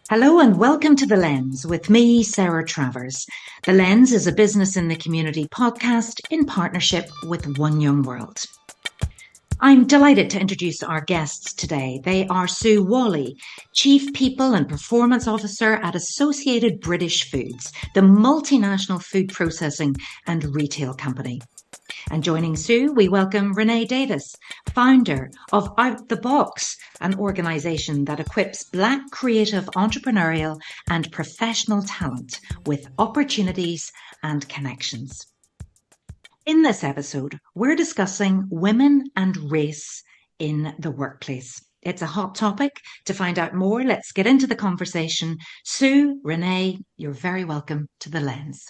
Hello and welcome to The Lens with me, Sarah Travers. The Lens is a business in the community podcast in partnership with One Young World. I'm delighted to introduce our guests today. They are Sue Whalley, Chief People and Performance Officer at Associated British Foods, the multinational food processing and retail company. And joining Sue, we welcome Renée Davis, founder of Out the Box, an organisation that equips Black creative, entrepreneurial and professional talent with opportunities and connections. In this episode, we're discussing women and race in the workplace. It's a hot topic. To find out more, let's get into the conversation. Sue, Renée, you're very welcome to The Lens.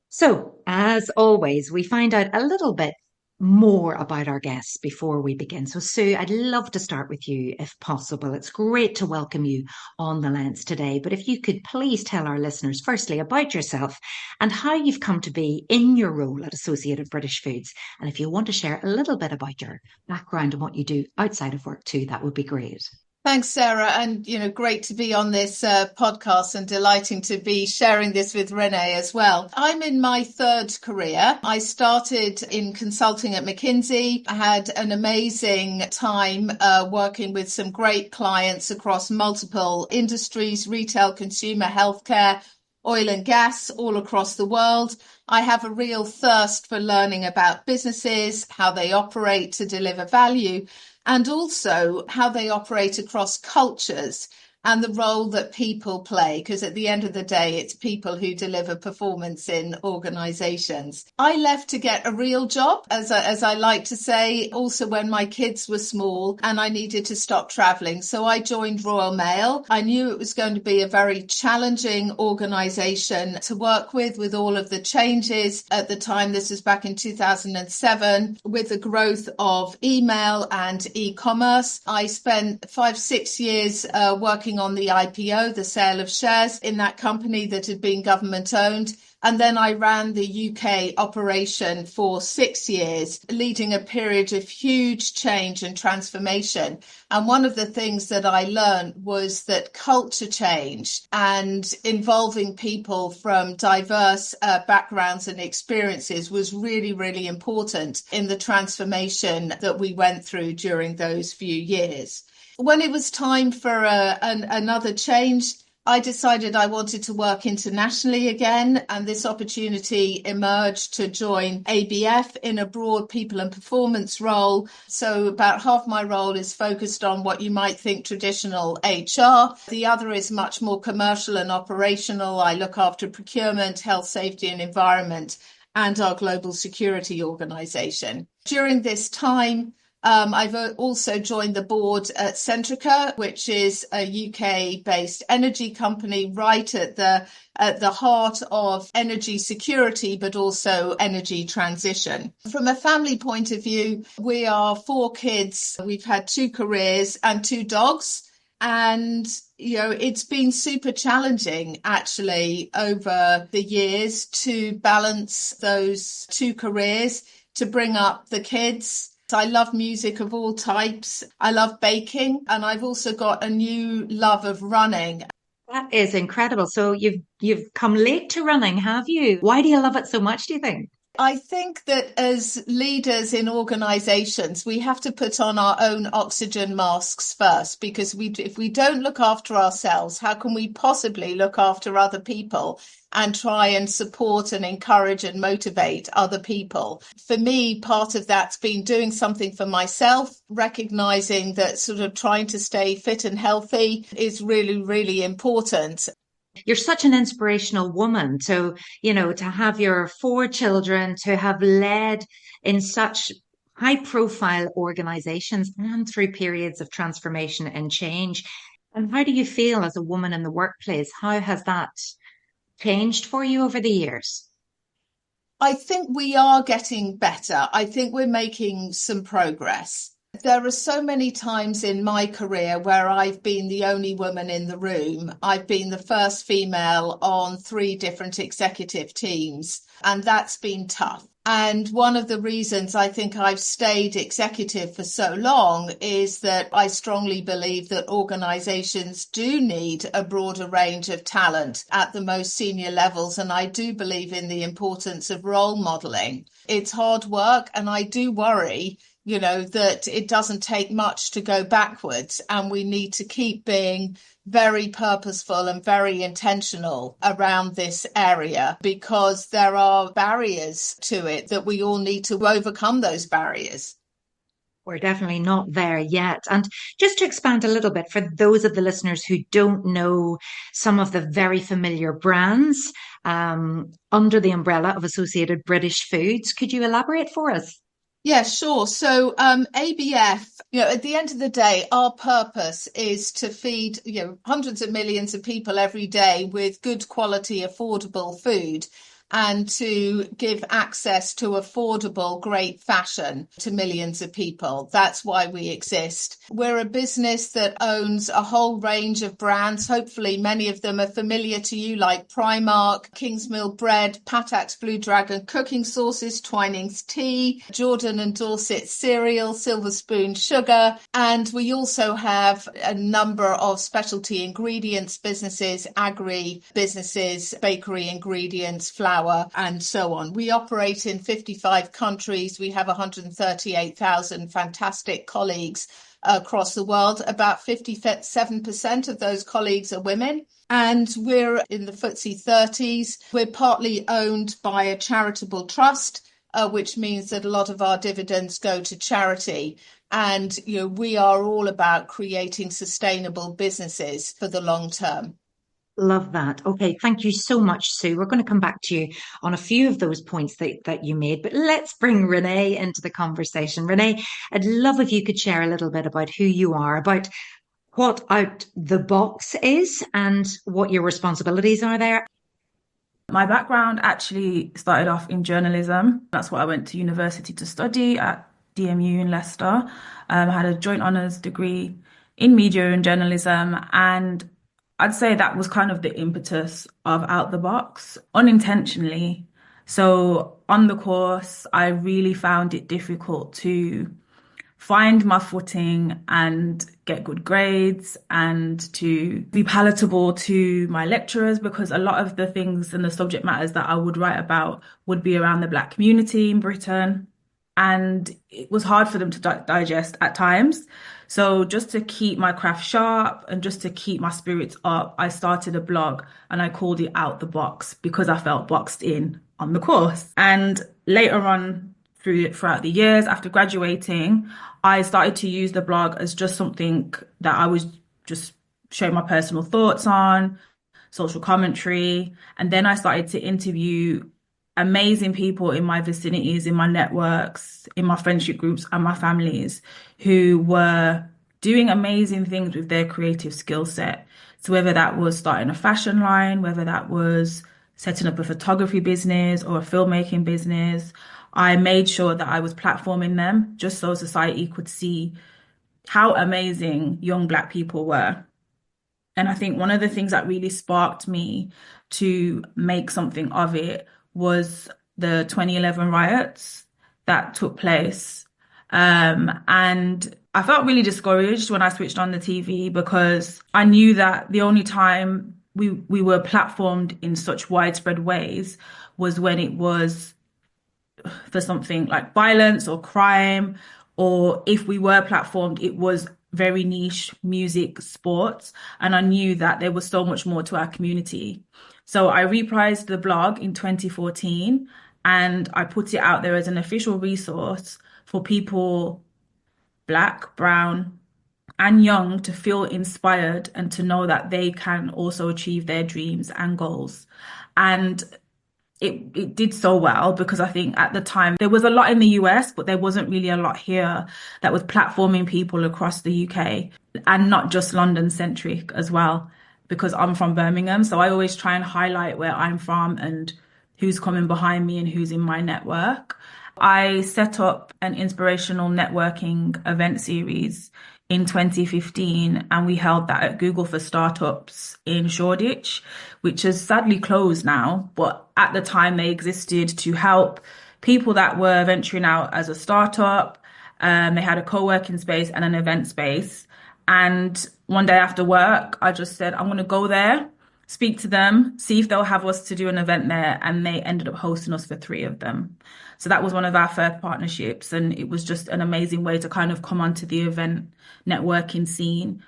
So, as always, we find out a little bit more about our guests before we begin. So, Sue, I'd love to start with you if possible. It's great to welcome you on The Lens today. But if you could please tell our listeners, firstly, about yourself and how you've come to be in your role at Associated British Foods. And if you want to share a little bit about your background and what you do outside of work too, that would be great. Thanks, Sarah. And, great to be on this podcast and delighting to be sharing this with Renée as well. I'm in my third career. I started in consulting at McKinsey. I had an amazing time working with some great clients across multiple industries, retail, consumer, healthcare, oil and gas, all across the world. I have a real thirst for learning about businesses, how they operate to deliver value, and also how they operate across cultures and the role that people play, because at the end of the day, it's people who deliver performance in organizations. I left to get a real job, as I like to say, also when my kids were small and I needed to stop traveling. So I joined Royal Mail. I knew it was going to be a very challenging organization to work with all of the changes at the time. This was back in 2007, with the growth of email and e-commerce. I spent 5-6 years working on the IPO, the sale of shares in that company that had been government owned. And then I ran the UK operation for 6 years, leading a period of huge change and transformation. And one of the things that I learned was that culture change and involving people from diverse backgrounds and experiences was really, really important in the transformation that we went through during those few years. When it was time for another change, I decided I wanted to work internationally again, and this opportunity emerged to join ABF in a broad people and performance role. So about half my role is focused on what you might think traditional HR. The other is much more commercial and operational. I look after procurement, health, safety and environment, and our global security organization. During this time, I've also joined the board at Centrica, which is a UK-based energy company right at the heart of energy security, but also energy transition. From a family point of view, we are 4 kids. We've had 2 careers and 2 dogs. And, it's been super challenging, actually, over the years to balance those 2 careers, to bring up the kids. I love music of all types. I love baking, and I've also got a new love of running. That is incredible. So you've come late to running, have you? Why do you love it so much, do you think? I think that as leaders in organizations, we have to put on our own oxygen masks first, because if we don't look after ourselves, how can we possibly look after other people and try and support and encourage and motivate other people? For me, part of that's been doing something for myself, recognizing that sort of trying to stay fit and healthy is really, really important. You're such an inspirational woman to have your 4 children, to have led in such high profile organizations and through periods of transformation and change. And how do you feel as a woman in the workplace? How has that changed for you over the years? I think we are getting better. I think we're making some progress. There are so many times in my career where I've been the only woman in the room. I've been the first female on 3 different executive teams, and that's been tough. And one of the reasons I think I've stayed executive for so long is that I strongly believe that organizations do need a broader range of talent at the most senior levels. And I do believe in the importance of role modeling. It's hard work, and I do worry, that it doesn't take much to go backwards, and we need to keep being very purposeful and very intentional around this area, because there are barriers to it that we all need to overcome those barriers. We're definitely not there yet. And just to expand a little bit, for those of the listeners who don't know some of the very familiar brands under the umbrella of Associated British Foods, could you elaborate for us? Yeah, sure. So ABF, at the end of the day, our purpose is to feed, hundreds of millions of people every day with good quality, affordable food, and to give access to affordable, great fashion to millions of people. That's why we exist. We're a business that owns a whole range of brands. Hopefully, many of them are familiar to you, like Primark, Kingsmill Bread, Patak's Blue Dragon cooking sauces, Twinings tea, Jordan and Dorset cereal, Silver Spoon sugar. And we also have a number of specialty ingredients businesses, agri businesses, bakery ingredients, flour, and so on. We operate in 55 countries. We have 138,000 fantastic colleagues across the world. About 57% of those colleagues are women. And we're in the FTSE 30s. We're partly owned by a charitable trust, which means that a lot of our dividends go to charity. And we are all about creating sustainable businesses for the long term. Love that. Okay, thank you so much, Sue. We're going to come back to you on a few of those points that you made, but let's bring Renée into the conversation. Renée, I'd love if you could share a little bit about who you are, about what Out the Box is and what your responsibilities are there. My background actually started off in journalism. That's what I went to university to study at DMU in Leicester. I had a joint honours degree in media and journalism, and I'd say that was kind of the impetus of Out the Box, unintentionally. So on the course, I really found it difficult to find my footing and get good grades and to be palatable to my lecturers, because a lot of the things and the subject matters that I would write about would be around the Black community in Britain. And it was hard for them to digest at times. So just to keep my craft sharp and just to keep my spirits up, I started a blog and I called it Out the Box because I felt boxed in on the course. And later on throughout the years after graduating, I started to use the blog as just something that I was just sharing my personal thoughts on, social commentary. And then I started to interview amazing people in my vicinities, in my networks, in my friendship groups and my families who were doing amazing things with their creative skill set. So whether that was starting a fashion line, whether that was setting up a photography business or a filmmaking business, I made sure that I was platforming them just so society could see how amazing young Black people were. And I think one of the things that really sparked me to make something of it was the 2011 riots that took place. And I felt really discouraged when I switched on the TV because I knew that the only time we were platformed in such widespread ways was when it was for something like violence or crime, or if we were platformed, it was very niche music, sports. And I knew that there was so much more to our community. So I reprised the blog in 2014 and I put it out there as an official resource for people, Black, brown, and young, to feel inspired and to know that they can also achieve their dreams and goals. And it did so well because I think at the time there was a lot in the US, but there wasn't really a lot here that was platforming people across the UK, and not just London centric as well, because I'm from Birmingham. So I always try and highlight where I'm from and who's coming behind me and who's in my network. I set up an inspirational networking event series in 2015, and we held that at Google for Startups in Shoreditch, which has sadly closed now. But at the time they existed to help people that were venturing out as a startup. They had a co-working space and an event space. And one day after work, I just said, I'm going to go there, speak to them, see if they'll have us to do an event there. And they ended up hosting us for 3 of them. So that was one of our first partnerships. And it was just an amazing way to kind of come onto the event networking scene.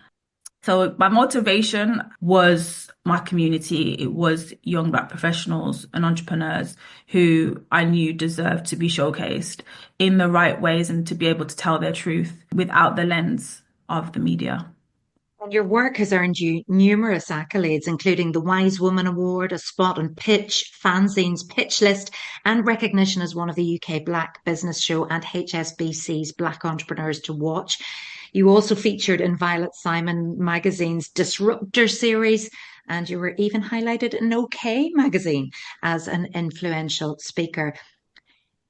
So my motivation was my community. It was young Black professionals and entrepreneurs who I knew deserved to be showcased in the right ways and to be able to tell their truth without the lens of the media. And your work has earned you numerous accolades, including the Wise Woman Award, a spot on Pitch, Fanzine's Pitch List, and recognition as one of the UK Black Business Show and HSBC's Black Entrepreneurs to Watch. You also featured in Violet Simon magazine's Disruptor series, and you were even highlighted in OK magazine as an influential speaker.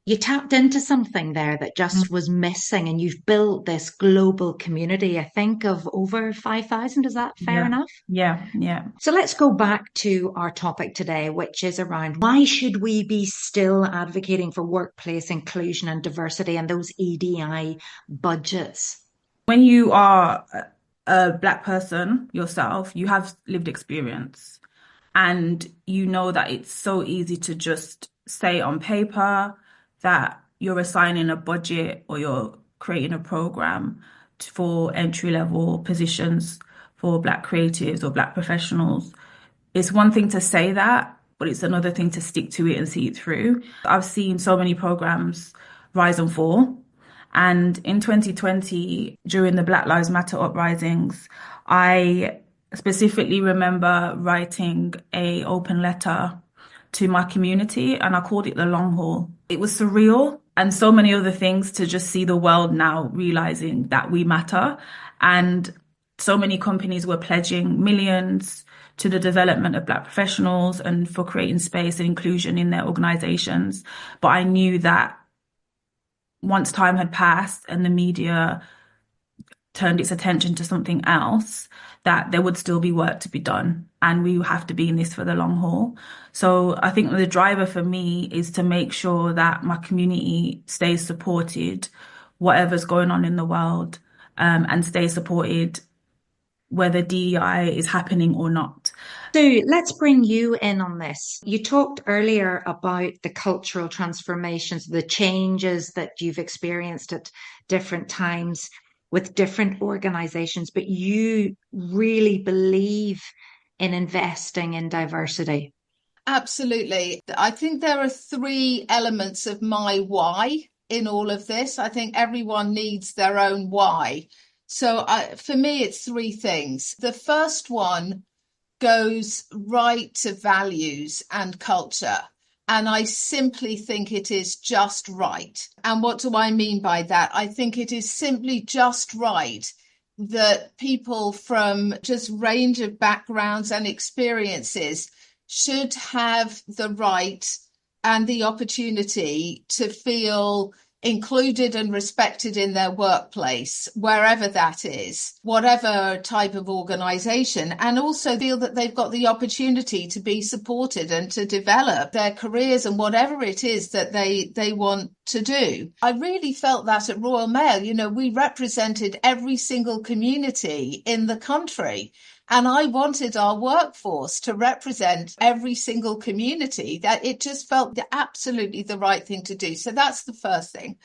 You tapped into something there that just was missing, and you've built this global community, I think, of over 5,000. Is that fair enough? Yeah. So let's go back to our topic today, which is around why should we be still advocating for workplace inclusion and diversity and those EDI budgets? When you are a Black person yourself, you have lived experience, and you know that it's so easy to just say on paper that you're assigning a budget or you're creating a program for entry-level positions for Black creatives or Black professionals. It's one thing to say that, but it's another thing to stick to it and see it through. I've seen so many programs rise and fall. And in 2020, during the Black Lives Matter uprisings, I specifically remember writing an open letter to my community, and I called it the long haul. It was surreal, and so many other things to just see the world now realizing that we matter. And so many companies were pledging millions to the development of Black professionals and for creating space and inclusion in their organizations. But I knew that once time had passed and the media turned its attention to something else, that there would still be work to be done, and we have to be in this for the long haul. So I think the driver for me is to make sure that my community stays supported, whatever's going on in the world, and stay supported whether DEI is happening or not. So let's bring you in on this. You talked earlier about the cultural transformations, the changes that you've experienced at different times with different organizations, but you really believe in investing in diversity. Absolutely. I think there are 3 elements of my why in all of this. I think everyone needs their own why. So for me, it's 3 things. The first one goes right to values and culture. And I simply think it is just right. And what do I mean by that? I think it is simply just right that people from just range of backgrounds and experiences should have the right and the opportunity to feel included and respected in their workplace, wherever that is, whatever type of organization, and also feel that they've got the opportunity to be supported and to develop their careers and whatever it is that they want to do. I really felt that at Royal Mail. You know, we represented every single community in the country. And I wanted our workforce to represent every single community, that it just felt absolutely the right thing to do. So that's the first thing.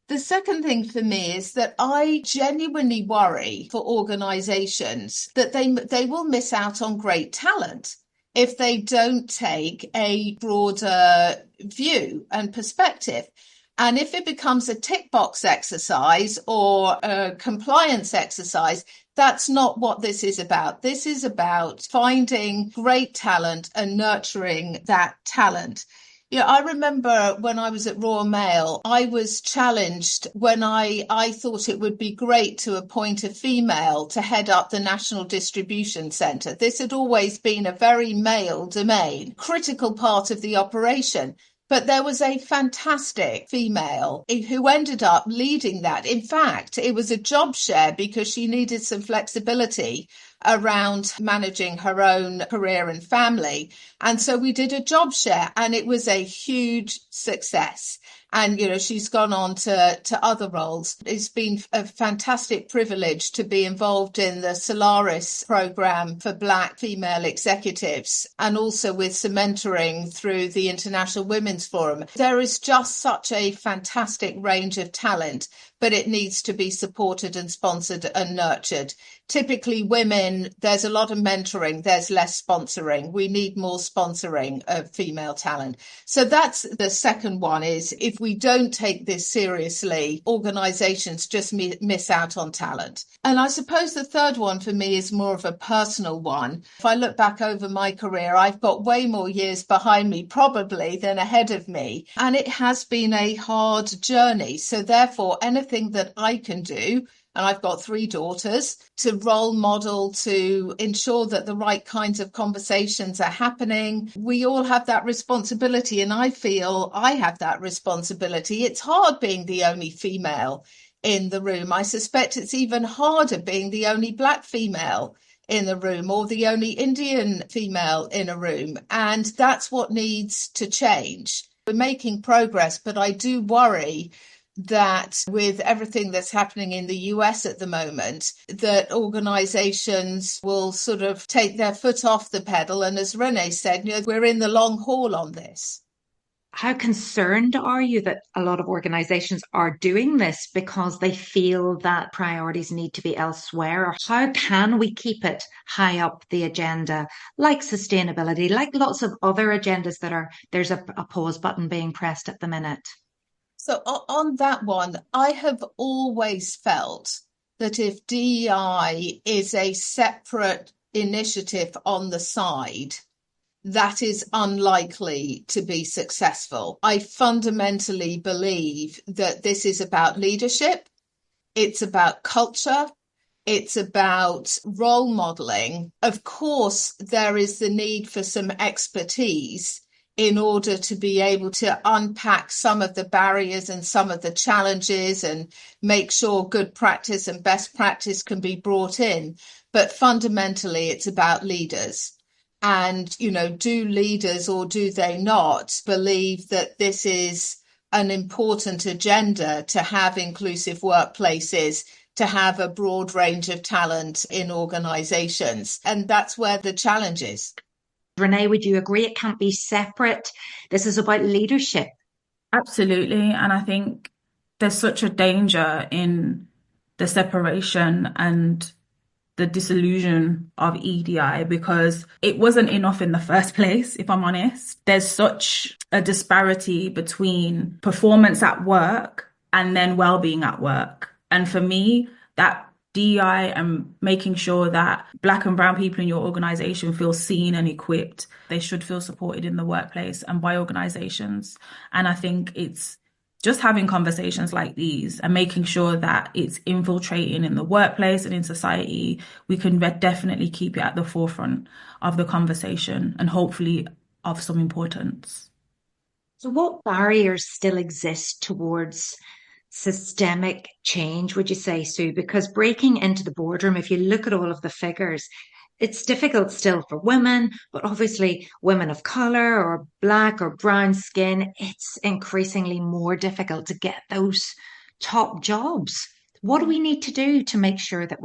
The second thing for me is that I genuinely worry for organizations that they will miss out on great talent if they don't take a broader view and perspective. And if it becomes a tick box exercise or a compliance exercise, that's not what this is about. This is about finding great talent and nurturing that talent. Yeah, I remember when I was at Royal Mail, I was challenged when I thought it would be great to appoint a female to head up the National Distribution Centre. This had always been a very male domain, critical part of the operation. But there was a fantastic female who ended up leading that. In fact, it was a job share because she needed some flexibility around managing her own career and family. And so we did a job share, and it was a huge success. And, she's gone on to other roles. It's been a fantastic privilege to be involved in the Solaris program for Black female executives, and also with some mentoring through the International Women's Forum. There is just such a fantastic range of talent, but it needs to be supported and sponsored and nurtured. Typically women, there's a lot of mentoring, there's less sponsoring. We need more sponsoring of female talent. So that's the second one, is if we don't take this seriously, organizations just miss out on talent. And I suppose the third one for me is more of a personal one. If I look back over my career, I've got way more years behind me probably than ahead of me. And it has been a hard journey. So therefore, anything that I can do, and I've got 3 daughters, to role model, to ensure that the right kinds of conversations are happening. We all have that responsibility, and I feel I have that responsibility. It's hard being the only female in the room. I suspect it's even harder being the only Black female in the room, or the only Indian female in a room. And that's what needs to change. We're making progress, but I do worry that with everything that's happening in the US at the moment, that organizations will sort of take their foot off the pedal. And as Renée said, we're in the long haul on this. How concerned are you that a lot of organizations are doing this because they feel that priorities need to be elsewhere? Or how can we keep it high up the agenda, like sustainability, like lots of other agendas there's a pause button being pressed at the minute? So on that one, I have always felt that if DEI is a separate initiative on the side, that is unlikely to be successful. I fundamentally believe that this is about leadership. It's about culture. It's about role modeling. Of course, there is the need for some expertise in order to be able to unpack some of the barriers and some of the challenges and make sure good practice and best practice can be brought in. But fundamentally, it's about leaders. And, do leaders, or do they not, believe that this is an important agenda to have inclusive workplaces, to have a broad range of talent in organizations? And that's where the challenge is. Renée, would you agree it can't be separate? This is about leadership. Absolutely. And I think there's such a danger in the separation and the disillusion of EDI, because it wasn't enough in the first place, if I'm honest. There's such a disparity between performance at work and then well-being at work. And for me, that DEI and making sure that Black and brown people in your organization feel seen and equipped. They should feel supported in the workplace and by organizations. And I think it's just having conversations like these and making sure that it's infiltrating in the workplace and in society. We can definitely keep it at the forefront of the conversation and hopefully of some importance. So what barriers still exist towards systemic change, would you say, Sue? Because breaking into the boardroom, if you look at all of the figures, it's difficult still for women, but obviously women of color or Black or brown skin, it's increasingly more difficult to get those top jobs. What do we need to do to make sure that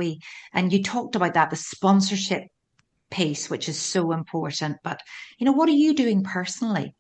and you talked about that, the sponsorship piece, which is so important, but what are you doing personally?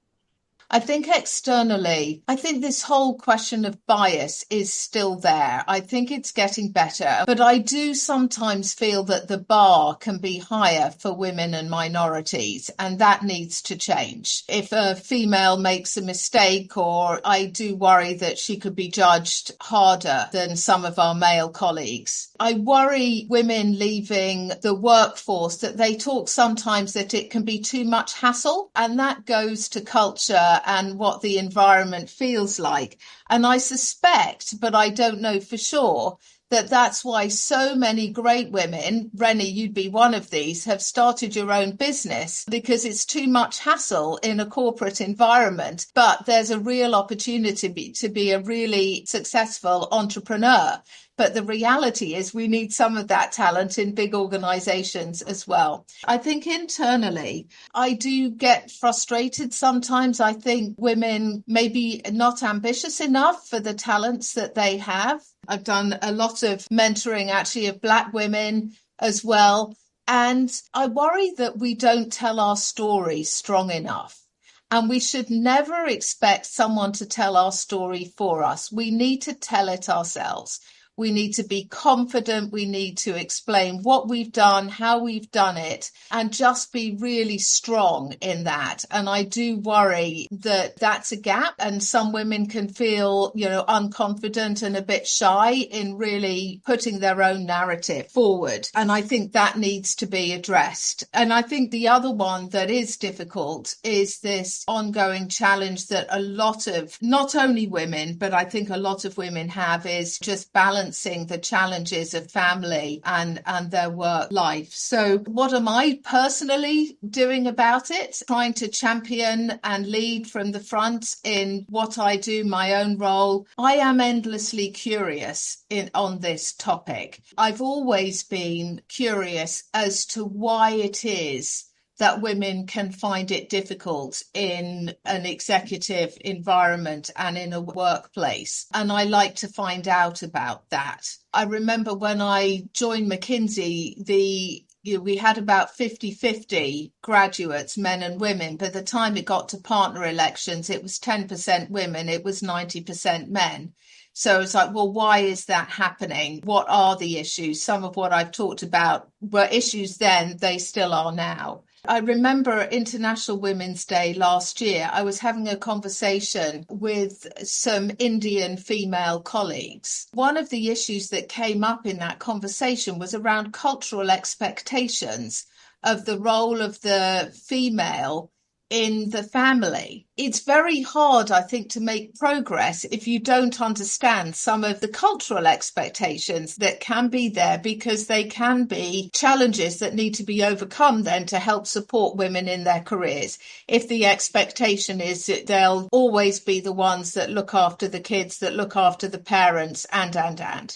I think externally, I think this whole question of bias is still there. I think it's getting better, but I do sometimes feel that the bar can be higher for women and minorities, and that needs to change. If a female makes a mistake, or I do worry that she could be judged harder than some of our male colleagues. I worry women leaving the workforce, that they talk sometimes that it can be too much hassle, and that goes to culture and what the environment feels like. And I suspect, but I don't know for sure, that that's why so many great women, Renée, you'd be one of these, have started your own business, because it's too much hassle in a corporate environment. But there's a real opportunity to be a really successful entrepreneur. But the reality is we need some of that talent in big organizations as well. I think internally, I do get frustrated sometimes. I think women maybe not ambitious enough for the talents that they have. I've done a lot of mentoring actually of Black women as well. And I worry that we don't tell our story strong enough. And we should never expect someone to tell our story for us. We need to tell it ourselves. We need to be confident. We need to explain what we've done, how we've done it, and just be really strong in that. And I do worry that that's a gap, and some women can feel, unconfident and a bit shy in really putting their own narrative forward. And I think that needs to be addressed. And I think the other one that is difficult is this ongoing challenge that a lot of, not only women, but I think a lot of women have, is just balancing the challenges of family and their work life. So what am I personally doing about it? Trying to champion and lead from the front in what I do, my own role. I am endlessly curious on this topic. I've always been curious as to why it is that women can find it difficult in an executive environment and in a workplace. And I like to find out about that. I remember when I joined McKinsey, we had about 50-50 graduates, men and women. By the time it got to partner elections, it was 10% women, it was 90% men. So it's like, well, why is that happening? What are the issues? Some of what I've talked about were issues then, they still are now. I remember International Women's Day last year, I was having a conversation with some Indian female colleagues. One of the issues that came up in that conversation was around cultural expectations of the role of the female in the family. It's very hard, I think, to make progress if you don't understand some of the cultural expectations that can be there, because they can be challenges that need to be overcome then to help support women in their careers. If the expectation is that they'll always be the ones that look after the kids, that look after the parents, and.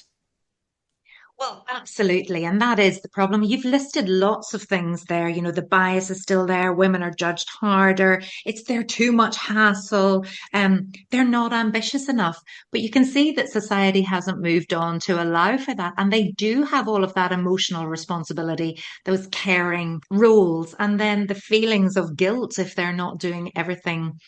Well, absolutely. And that is the problem. You've listed lots of things there. The bias is still there. Women are judged harder. It's there too much hassle. They're not ambitious enough. But you can see that society hasn't moved on to allow for that. And they do have all of that emotional responsibility, those caring roles, and then the feelings of guilt if they're not doing everything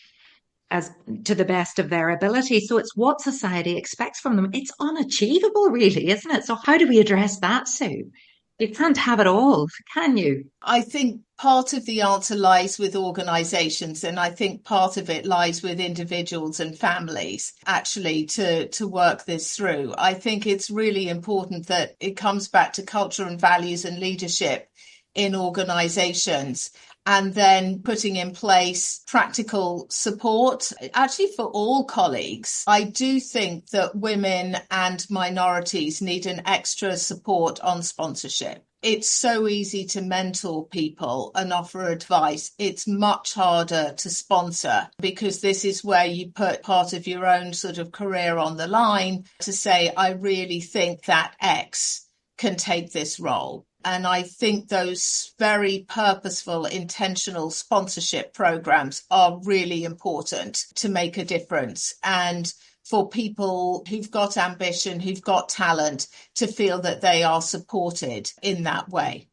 as to the best of their ability. So it's what society expects from them. It's unachievable, really, isn't it? So how do we address that, Sue? You can't have it all, can you? I think part of the answer lies with organisations, and I think part of it lies with individuals and families, actually, to work this through. I think it's really important that it comes back to culture and values and leadership in organisations, and then putting in place practical support, actually for all colleagues. I do think that women and minorities need an extra support on sponsorship. It's so easy to mentor people and offer advice. It's much harder to sponsor, because this is where you put part of your own sort of career on the line to say, I really think that X can take this role. And I think those very purposeful, intentional sponsorship programs are really important to make a difference. And for people who've got ambition, who've got talent, to feel that they are supported in that way.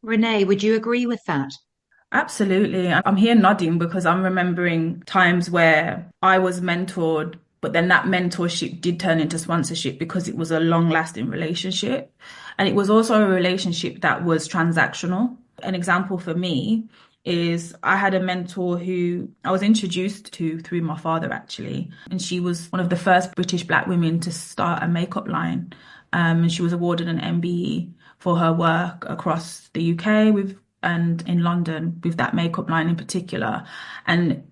Renée, would you agree with that? Absolutely. I'm here nodding because I'm remembering times where I was mentored, but then that mentorship did turn into sponsorship because it was a long-lasting relationship. And it was also a relationship that was transactional. An example for me is I had a mentor who I was introduced to through my father, actually. And she was one of the first British Black women to start a makeup line. And she was awarded an MBE for her work across the UK and in London with that makeup line in particular. And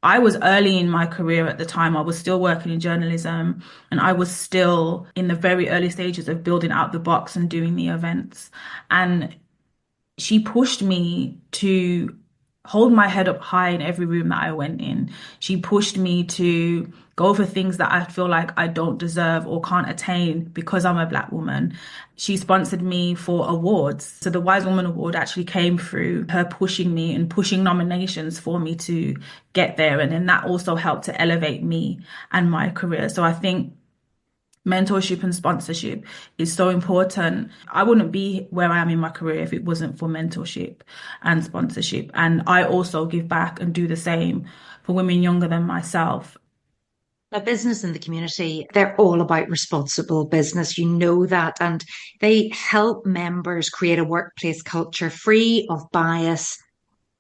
I was early in my career at the time. I was still working in journalism, and I was still in the very early stages of building out the box and doing the events. And she pushed me to hold my head up high in every room that I went in. She pushed me to go for things that I feel like I don't deserve or can't attain because I'm a Black woman. She sponsored me for awards. So the Wise Woman Award actually came through her pushing me and pushing nominations for me to get there. And then that also helped to elevate me and my career. So I think mentorship and sponsorship is so important. I wouldn't be where I am in my career if it wasn't for mentorship and sponsorship. And I also give back and do the same for women younger than myself. A business in the community, they're all about responsible business. You know that. And they help members create a workplace culture free of bias,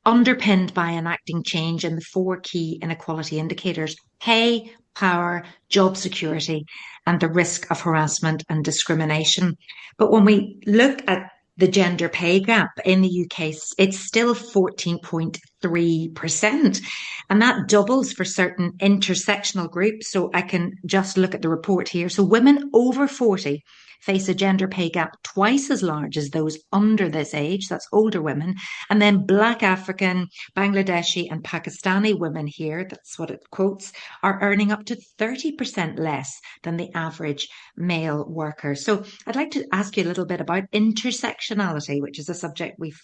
underpinned by enacting change in the four key inequality indicators: pay, power, job security, and the risk of harassment and discrimination. But when we look at the gender pay gap in the UK, it's still 14.3%. And that doubles for certain intersectional groups. So I can just look at the report here. So women over 40 face a gender pay gap twice as large as those under this age, that's older women. And then Black African, Bangladeshi and Pakistani women here, that's what it quotes, are earning up to 30% less than the average male worker. So I'd like to ask you a little bit about intersectionality, which is a subject we've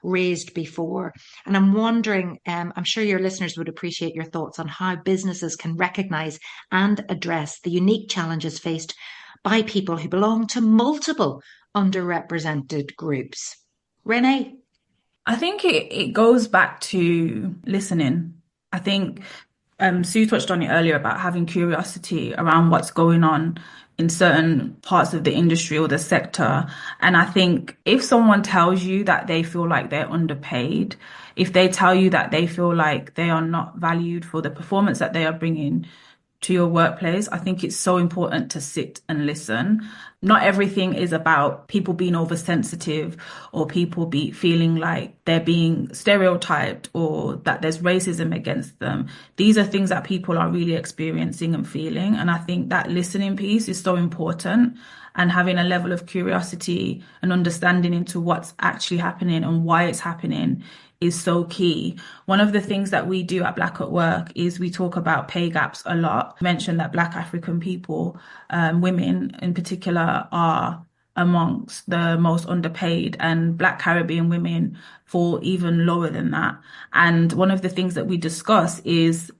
raised before. And I'm wondering, I'm sure your listeners would appreciate your thoughts on how businesses can recognise and address the unique challenges faced by people who belong to multiple underrepresented groups. Renée? I think it goes back to listening. I think Sue touched on it earlier about having curiosity around what's going on in certain parts of the industry or the sector. And I think if someone tells you that they feel like they're underpaid, if they tell you that they feel like they are not valued for the performance that they are bringing to your workplace, I think it's so important to sit and listen. Not everything is about people being oversensitive or people feeling like they're being stereotyped or that there's racism against them. These are things that people are really experiencing and feeling. And I think that listening piece is so important, and having a level of curiosity and understanding into what's actually happening and why it's happening is so key. One of the things that we do at Black at Work is we talk about pay gaps a lot. I mentioned that Black African people, women in particular, are amongst the most underpaid, and Black Caribbean women fall even lower than that. And one of the things that we discuss is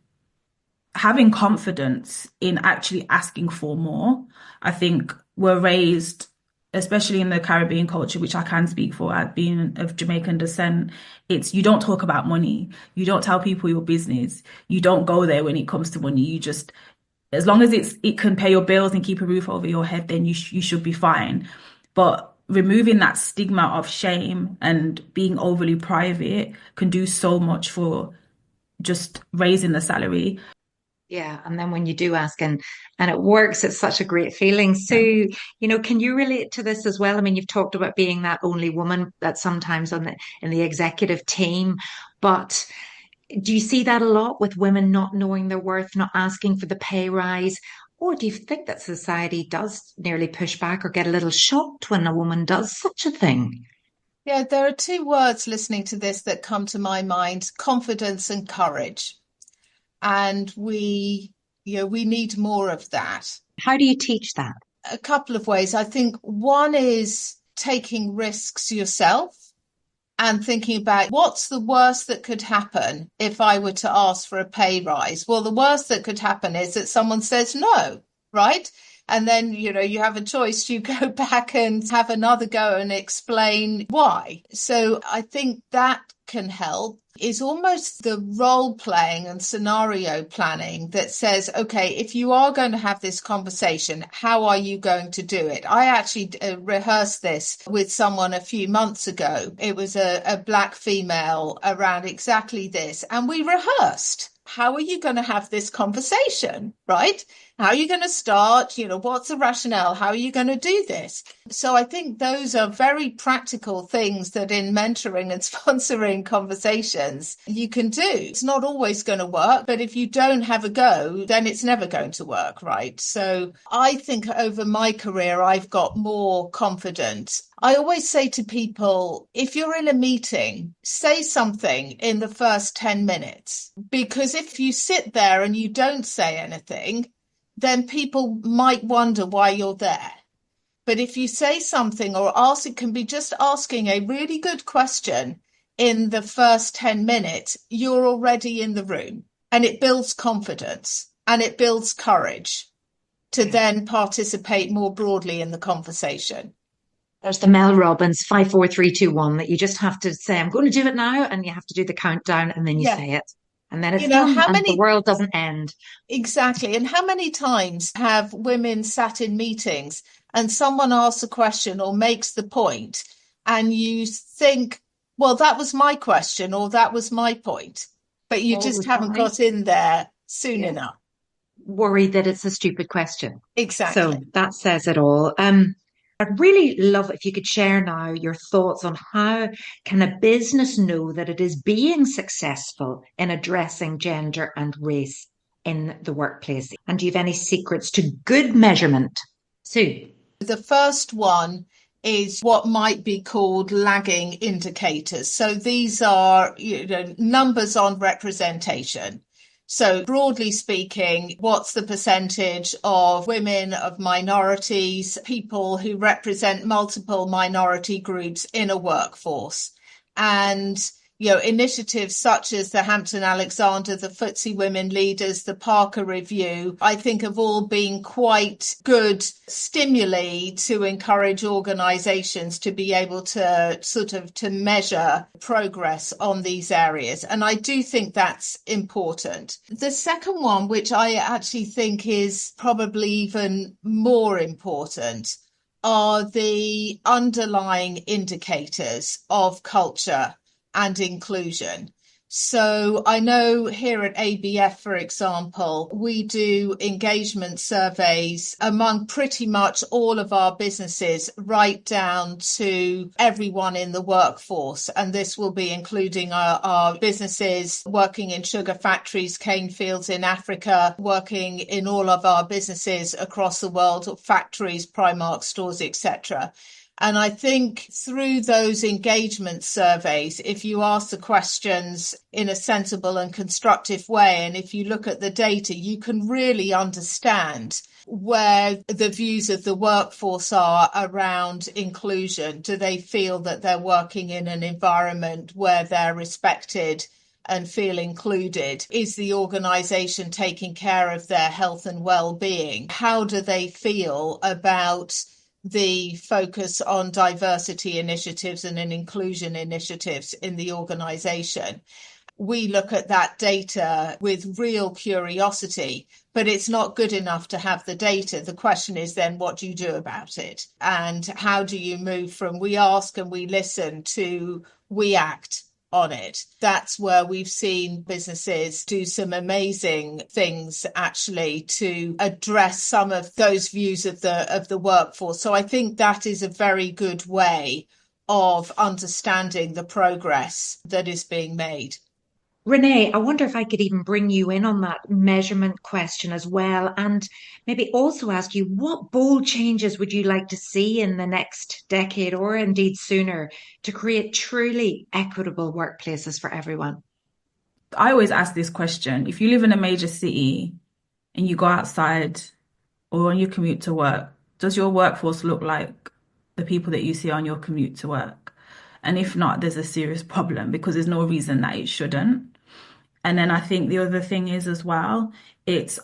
having confidence in actually asking for more. I think we're raised, especially in the Caribbean culture, which I can speak for, being of Jamaican descent, it's you don't talk about money. You don't tell people your business. You don't go there when it comes to money. You just, as long as it can pay your bills and keep a roof over your head, then you should be fine. But removing that stigma of shame and being overly private can do so much for just raising the salary. Yeah, and then when you do ask and it works, it's such a great feeling. Sue, can you relate to this as well? I mean, you've talked about being that only woman that sometimes in the executive team, but do you see that a lot with women not knowing their worth, not asking for the pay rise? Or do you think that society does nearly push back or get a little shocked when a woman does such a thing? Yeah, there are two words listening to this that come to my mind: confidence and courage. And we need more of that. How do you teach that? A couple of ways. I think one is taking risks yourself and thinking about what's the worst that could happen if I were to ask for a pay rise. Well, the worst that could happen is that someone says no, right? And then, you have a choice. You go back and have another go and explain why. So I think that can help. Is almost the role playing and scenario planning that says, okay, if you are going to have this conversation, how are you going to do it? I actually rehearsed this with someone a few months ago. It was a Black female around exactly this. And we rehearsed. How are you going to have this conversation, right? How are you going to start? What's the rationale? How are you going to do this? So I think those are very practical things that in mentoring and sponsoring conversations you can do. It's not always going to work, but if you don't have a go, then it's never going to work, right? So I think over my career, I've got more confidence. I always say to people, if you're in a meeting, say something in the first 10 minutes, because if you sit there and you don't say anything, then people might wonder why you're there. But if you say something or ask, it can be just asking a really good question in the first 10 minutes, you're already in the room, and it builds confidence and it builds courage to then participate more broadly in the conversation. There's the Mel Robbins 5, 4, 3, 2, 1 that you just have to say, I'm going to do it now. And you have to do the countdown and then you say it. And then it's done and the world doesn't end. Exactly. And how many times have women sat in meetings and someone asks a question or makes the point and you think, well, that was my question or that was my point, but you just haven't got in there soon enough. Worried that it's a stupid question. Exactly. So that says it all. I'd really love if you could share now your thoughts on how can a business know that it is being successful in addressing gender and race in the workplace? And do you have any secrets to good measurement? Sue? The first one is what might be called lagging indicators. So these are numbers on representation. So broadly speaking, what's the percentage of women, of minorities, people who represent multiple minority groups in a workforce? And initiatives such as the Hampton Alexander, the FTSE Women Leaders, the Parker Review, I think have all been quite good stimuli to encourage organisations to be able to to measure progress on these areas. And I do think that's important. The second one, which I actually think is probably even more important, are the underlying indicators of culture and inclusion. So I know here at ABF, for example, we do engagement surveys among pretty much all of our businesses, right down to everyone in the workforce. And this will be including our businesses working in sugar factories, cane fields in Africa, working in all of our businesses across the world, factories, Primark stores, etc. And I think through those engagement surveys, if you ask the questions in a sensible and constructive way, and if you look at the data, you can really understand where the views of the workforce are around inclusion. Do they feel that they're working in an environment where they're respected and feel included? Is the organisation taking care of their health and well-being? How do they feel about the focus on diversity initiatives and inclusion initiatives in the organisation? We look at that data with real curiosity, but it's not good enough to have the data. The question is then, what do you do about it? And how do you move from we ask and we listen to we act on it? That's where we've seen businesses do some amazing things actually to address some of those views of the workforce. So I think that is a very good way of understanding the progress that is being made. Renée, I wonder if I could even bring you in on that measurement question as well, and maybe also ask you, what bold changes would you like to see in the next decade or indeed sooner to create truly equitable workplaces for everyone? I always ask this question. If you live in a major city and you go outside or on your commute to work, does your workforce look like the people that you see on your commute to work? And if not, there's a serious problem, because there's no reason that it shouldn't. And then I think the other thing is as well,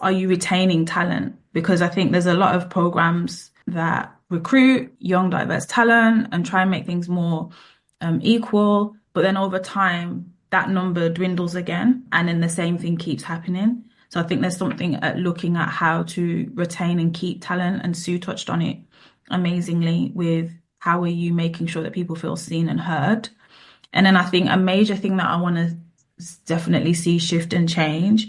are you retaining talent? Because I think there's a lot of programs that recruit young, diverse talent and try and make things more equal. But then over time, that number dwindles again. And then the same thing keeps happening. So I think there's something at looking at how to retain and keep talent. And Sue touched on it amazingly with how are you making sure that people feel seen and heard. And then I think a major thing that I want to definitely see shift and change,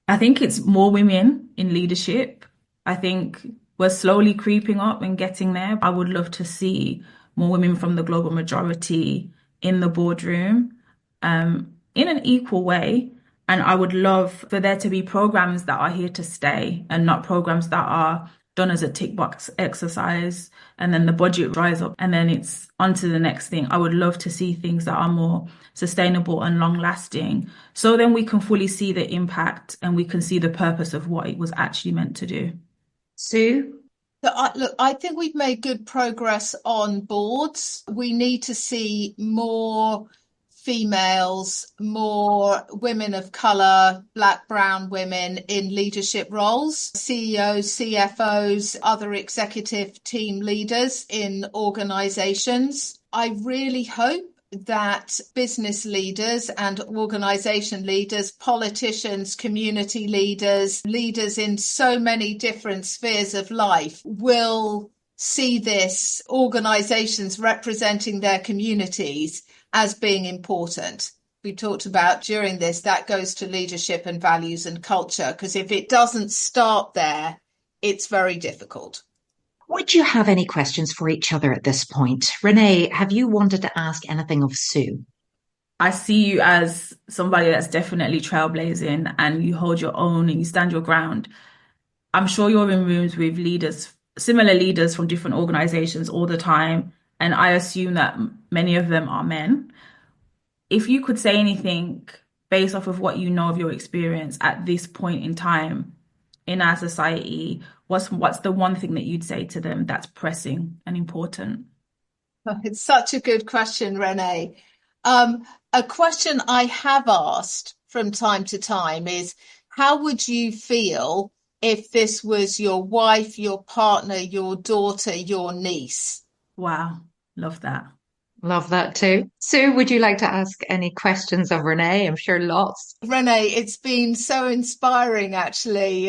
I think it's more women in leadership. I think we're slowly creeping up and getting there. I would love to see more women from the global majority in the boardroom, in an equal way. And I would love for there to be programs that are here to stay and not programs that are done as a tick box exercise and then the budget dries up and then it's on to the next thing. I would love to see things that are more sustainable and long lasting. So then we can fully see the impact and we can see the purpose of what it was actually meant to do. Sue? Look, I think we've made good progress on boards. We need to see more females, more women of colour, black, brown women in leadership roles, CEOs, CFOs, other executive team leaders in organisations. I really hope that business leaders and organisation leaders, politicians, community leaders, leaders in so many different spheres of life will see this, organisations representing their communities, as being important. We talked about during this, that goes to leadership and values and culture, because if it doesn't start there, it's very difficult. Would you have any questions for each other at this point? Renée, have you wanted to ask anything of Sue? I see you as somebody that's definitely trailblazing and you hold your own and you stand your ground. I'm sure you're in rooms with leaders, similar leaders from different organizations all the time. And I assume that many of them are men. If you could say anything based off of what you know of your experience at this point in time in our society, what's the one thing that you'd say to them that's pressing and important? It's such a good question, Renée. A question I have asked from time to time is, how would you feel if this was your wife, your partner, your daughter, your niece? Wow, love that. Love that too. Sue, would you like to ask any questions of Renée? I'm sure lots. Renée, it's been so inspiring, actually,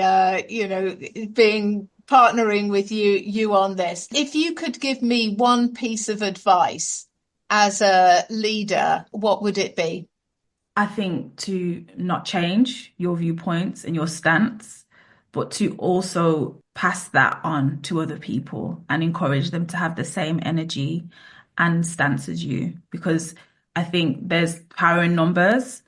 partnering with you on this. If you could give me one piece of advice as a leader, what would it be? I think to not change your viewpoints and your stance, but to also pass that on to other people and encourage them to have the same energy and stance as you. Because I think there's power in numbers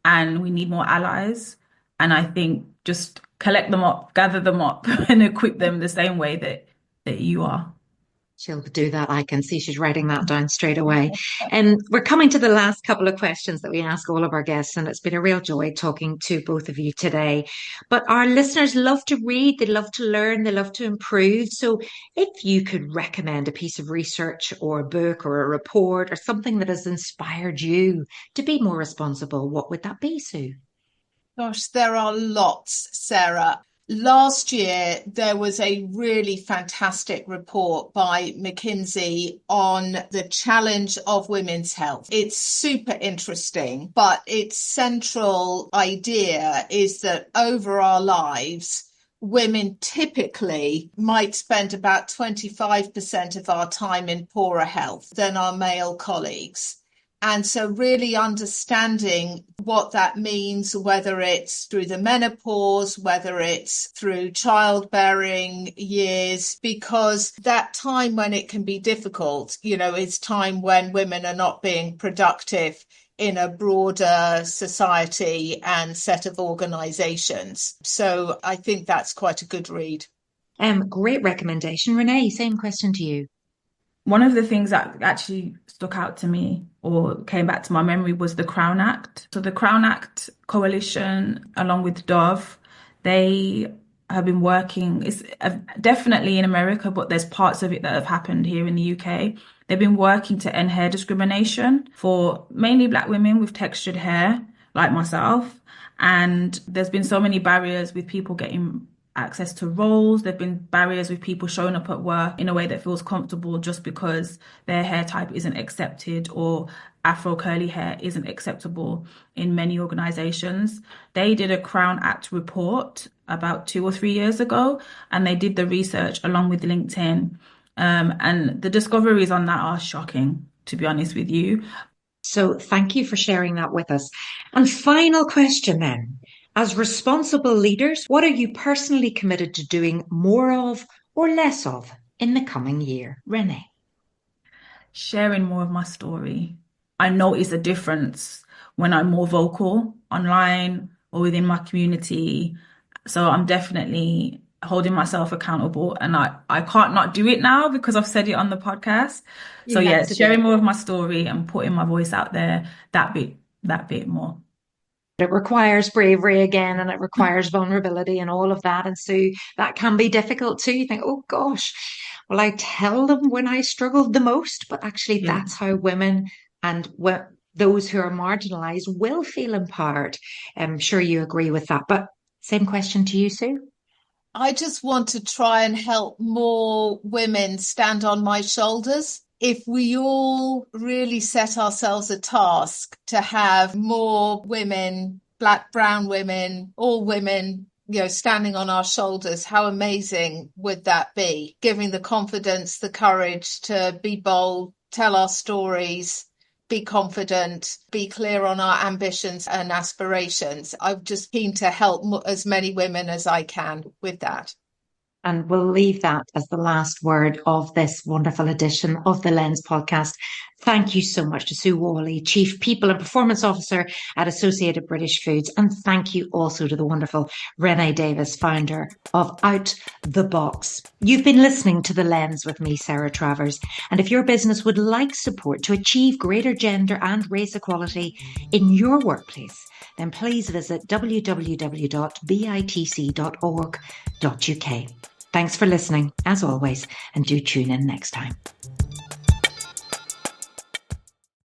and we need more allies. And I think just collect them up, gather them up and equip them the same way that you are. She'll do that. I can see she's writing that down straight away. And we're coming to the last couple of questions that we ask all of our guests, and it's been a real joy talking to both of you today. But our listeners love to read, they love to learn, they love to improve. So if you could recommend a piece of research or a book or a report or something that has inspired you to be more responsible, what would that be, Sue? Gosh, there are lots, Sarah. Last year, there was a really fantastic report by McKinsey on the challenge of women's health. It's super interesting, but its central idea is that over our lives, women typically might spend about 25% of our time in poorer health than our male colleagues. And so really understanding what that means, whether it's through the menopause, whether it's through childbearing years, because that time when it can be difficult, is time when women are not being productive in a broader society and set of organizations. So I think that's quite a good read. Great recommendation. Renée, same question to you. One of the things that actually stuck out to me or came back to my memory was the Crown Act. So the Crown Act Coalition, along with Dove, they have been working, it's definitely in America, but there's parts of it that have happened here in the UK. They've been working to end hair discrimination for mainly Black women with textured hair, like myself. And there's been so many barriers with people getting access to roles. There've been barriers with people showing up at work in a way that feels comfortable just because their hair type isn't accepted or Afro curly hair isn't acceptable in many organizations. They did a Crown Act report about 2 or 3 years ago, and they did the research along with LinkedIn. And the discoveries on that are shocking, to be honest with you. So thank you for sharing that with us. And final question then. As responsible leaders, what are you personally committed to doing more of or less of in the coming year? Renée. Sharing more of my story. I notice a difference when I'm more vocal online or within my community. So I'm definitely holding myself accountable, and I can't not do it now because I've said it on the podcast. So You have yeah, to do sharing it. more of my story and putting my voice out there, that bit more. It requires bravery again, and it requires vulnerability and all of that. And so that can be difficult too. You think, oh gosh, will I tell them when I struggled the most? But actually, Yeah. that's how women and those who are marginalized will feel empowered. I'm sure you agree with that. But same question to you, Sue. I just want to try and help more women stand on my shoulders. If we all really set ourselves a task to have more women, black, brown women, all women, standing on our shoulders, how amazing would that be? Giving the confidence, the courage to be bold, tell our stories, be confident, be clear on our ambitions and aspirations. I'm just keen to help as many women as I can with that. And we'll leave that as the last word of this wonderful edition of the Lens podcast. Thank you so much to Sue Whalley, Chief People and Performance Officer at Associated British Foods. And thank you also to the wonderful Renée Davis, founder of Out the Box. You've been listening to The Lens with me, Sarah Travers. And if your business would like support to achieve greater gender and race equality in your workplace, then please visit www.bitc.org.uk. Thanks for listening, as always, and do tune in next time.